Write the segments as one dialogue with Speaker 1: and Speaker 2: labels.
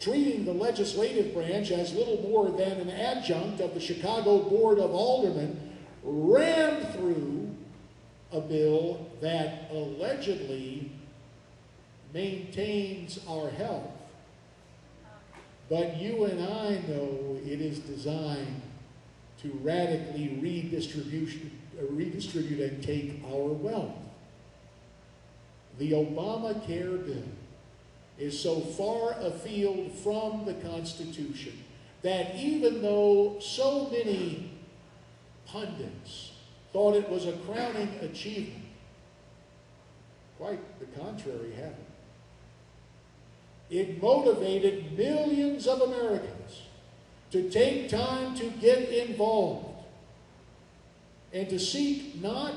Speaker 1: treating the legislative branch as little more than an adjunct of the Chicago Board of Aldermen, rammed through a bill that allegedly maintains our health. But you and I know it is designed to radically redistribute and take our wealth. The Obamacare bill is so far afield from the Constitution that even though so many pundits thought it was a crowning achievement, quite the contrary happened. It motivated millions of Americans to take time to get involved and to seek not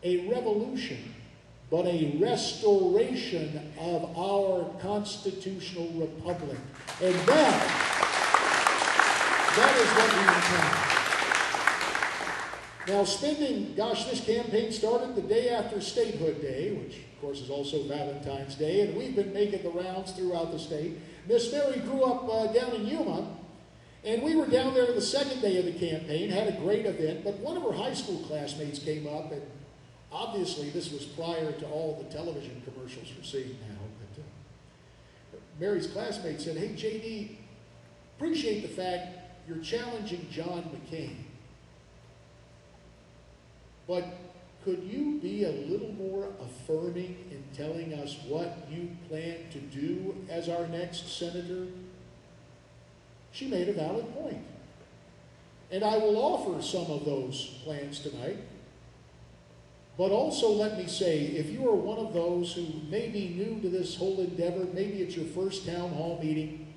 Speaker 1: a revolution, but a restoration of our constitutional republic. And that is what we intend. Now, this campaign started the day after Statehood Day, which of course is also Valentine's Day, and we've been making the rounds throughout the state. Miss Mary grew up down in Yuma, and we were down there the second day of the campaign, had a great event, but one of her high school classmates came up, and obviously this was prior to all the television commercials we're seeing now, but Mary's classmate said, "Hey, JD, appreciate the fact you're challenging John McCain, but could you be a little more affirming in telling us what you plan to do as our next senator?" She made a valid point. And I will offer some of those plans tonight. But also let me say, if you are one of those who may be new to this whole endeavor, maybe it's your first town hall meeting,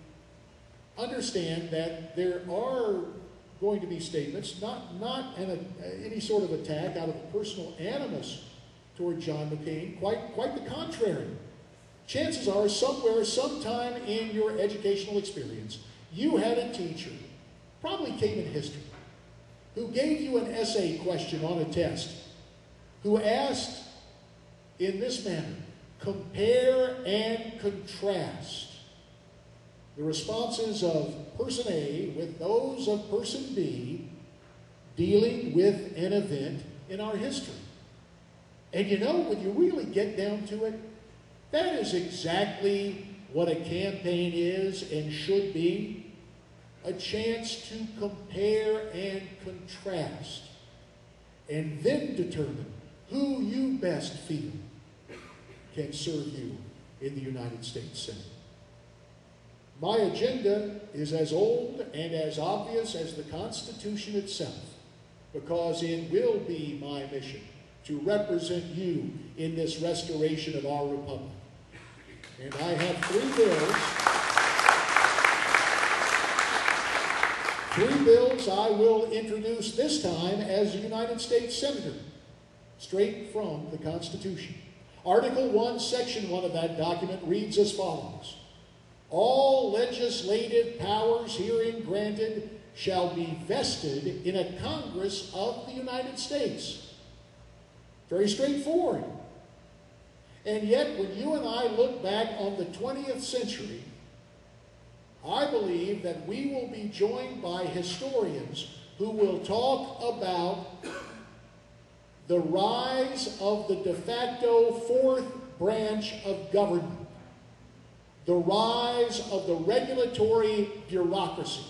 Speaker 1: understand that there are going to be statements, not any sort of attack out of personal animus toward John McCain, quite the contrary. Chances are somewhere, sometime in your educational experience, you had a teacher, probably came in history, who gave you an essay question on a test, who asked in this manner, compare and contrast the responses of person A with those of person B dealing with an event in our history. And you know, when you really get down to it, that is exactly what a campaign is and should be, a chance to compare and contrast, and then determine who you best feel can serve you in the United States Senate. My agenda is as old and as obvious as the Constitution itself, because it will be my mission to represent you in this restoration of our republic. And I have three bills I will introduce this time as a United States Senator, straight from the Constitution. Article 1, Section 1 of that document reads as follows: all legislative powers herein granted shall be vested in a Congress of the United States. Very straightforward. And yet, when you and I look back on the 20th century, I believe that we will be joined by historians who will talk about the rise of the de facto fourth branch of government, the rise of the regulatory bureaucracy,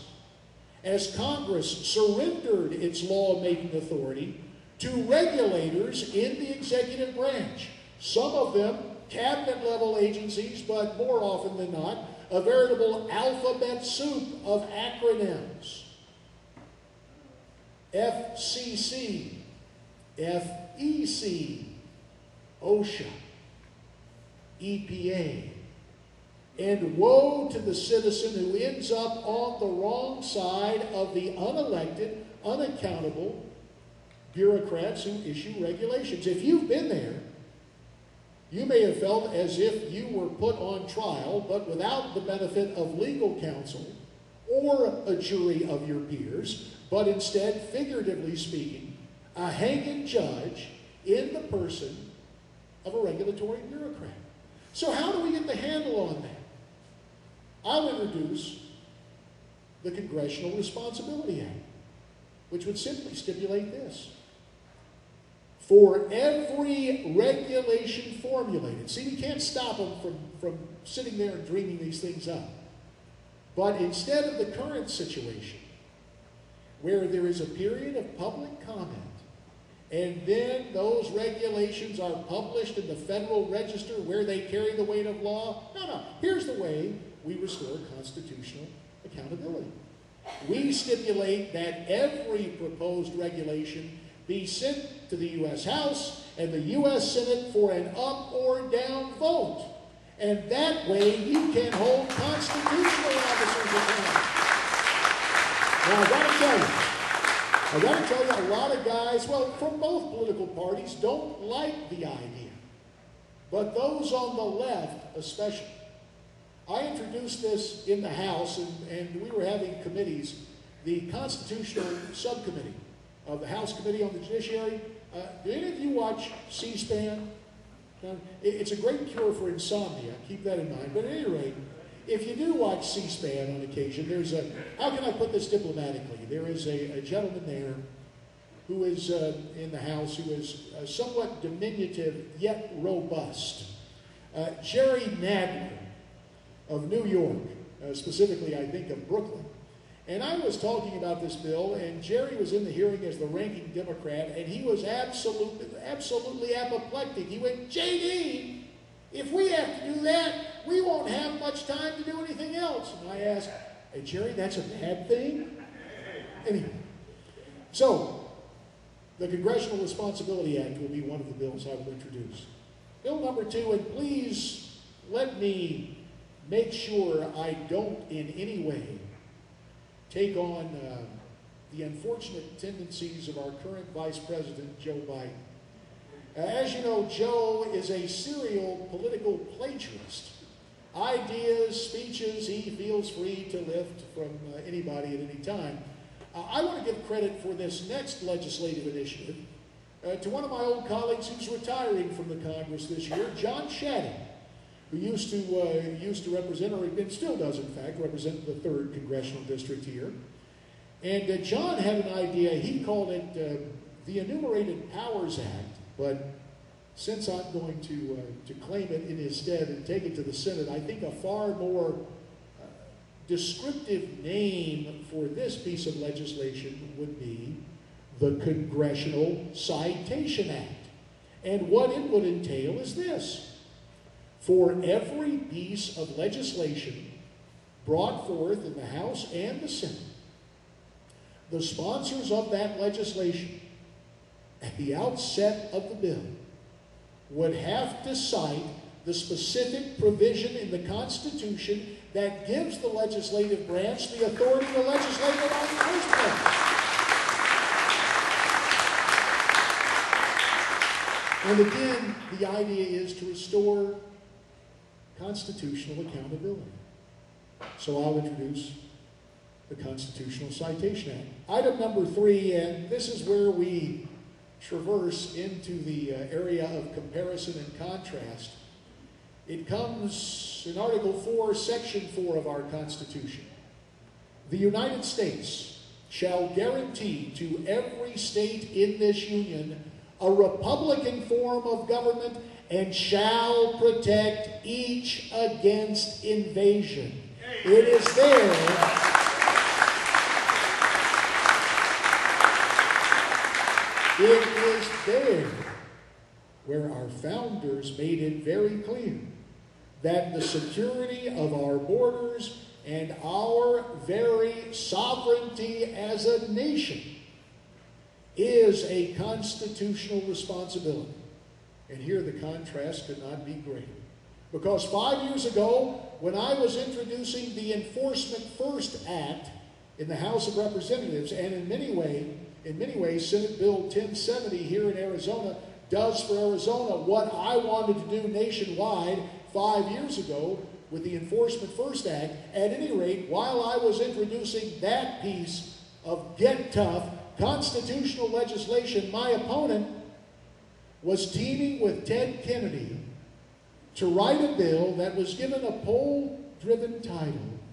Speaker 1: as Congress surrendered its law-making authority to regulators in the executive branch. Some of them cabinet-level agencies, but more often than not, a veritable alphabet soup of acronyms. FCC, FEC, OSHA, EPA. And woe to the citizen who ends up on the wrong side of the unelected, unaccountable bureaucrats who issue regulations. If you've been there, you may have felt as if you were put on trial, but without the benefit of legal counsel or a jury of your peers, but instead, figuratively speaking, a hanging judge in the person of a regulatory bureaucrat. So how do we get the handle on that? I'll introduce the Congressional Responsibility Act, which would simply stipulate this. For every regulation formulated, see, we can't stop them from sitting there and dreaming these things up. But instead of the current situation, where there is a period of public comment, and then those regulations are published in the Federal Register where they carry the weight of law, no, here's the way we restore constitutional accountability. We stipulate that every proposed regulation be sent to the U.S. House and the U.S. Senate for an up or down vote. And that way you can hold constitutional officers accountable. Now, I got to tell you, a lot of guys, well, from both political parties, don't like the idea. But those on the left especially. I introduced this in the House, and we were having committees. The Constitutional Subcommittee of the House Committee on the Judiciary. Do any of you watch C-SPAN? It's a great cure for insomnia. Keep that in mind. But at any rate, if you do watch C-SPAN on occasion, there's a, how can I put this diplomatically? There is a gentleman there who is in the House who is somewhat diminutive yet robust. Jerry Nadler of New York, specifically I think of Brooklyn. And I was talking about this bill, and Jerry was in the hearing as the ranking Democrat, and he was absolutely apoplectic. He went, JD, if we have to do that, we won't have much time to do anything else. And I asked, hey, Jerry, that's a bad thing? Anyway, so the Congressional Responsibility Act will be one of the bills I will introduce. Bill number 2, and please let me make sure I don't in any way take on the unfortunate tendencies of our current Vice President, Joe Biden. As you know, Joe is a serial political plagiarist. Ideas, speeches, he feels free to lift from anybody at any time. I want to give credit for this next legislative initiative to one of my old colleagues who's retiring from the Congress this year, John Shadegg, who used to represent, or still does in fact, represent the 3rd Congressional District here. And John had an idea, he called it the Enumerated Powers Act, but since I'm going to claim it in his stead and take it to the Senate, I think a far more descriptive name for this piece of legislation would be the Congressional Citation Act. And what it would entail is this. For every piece of legislation brought forth in the House and the Senate, the sponsors of that legislation, at the outset of the bill, would have to cite the specific provision in the Constitution that gives the legislative branch the authority to legislate it on the first place. And again, the idea is to restore constitutional accountability. So I'll introduce the Constitutional Citation Act. Item number 3, and this is where we traverse into the area of comparison and contrast. It comes in Article 4, Section 4 of our Constitution. The United States shall guarantee to every state in this union a republican form of government and shall protect each against invasion. It is there. It is there where our founders made it very clear that the security of our borders and our very sovereignty as a nation is a constitutional responsibility. And here the contrast could not be greater. Because 5 years ago, when I was introducing the Enforcement First Act in the House of Representatives, and in many ways, Senate Bill 1070 here in Arizona does for Arizona what I wanted to do nationwide 5 years ago with the Enforcement First Act. At any rate, while I was introducing that piece of get tough constitutional legislation, my opponent was teaming with Ted Kennedy to write a bill that was given a poll driven title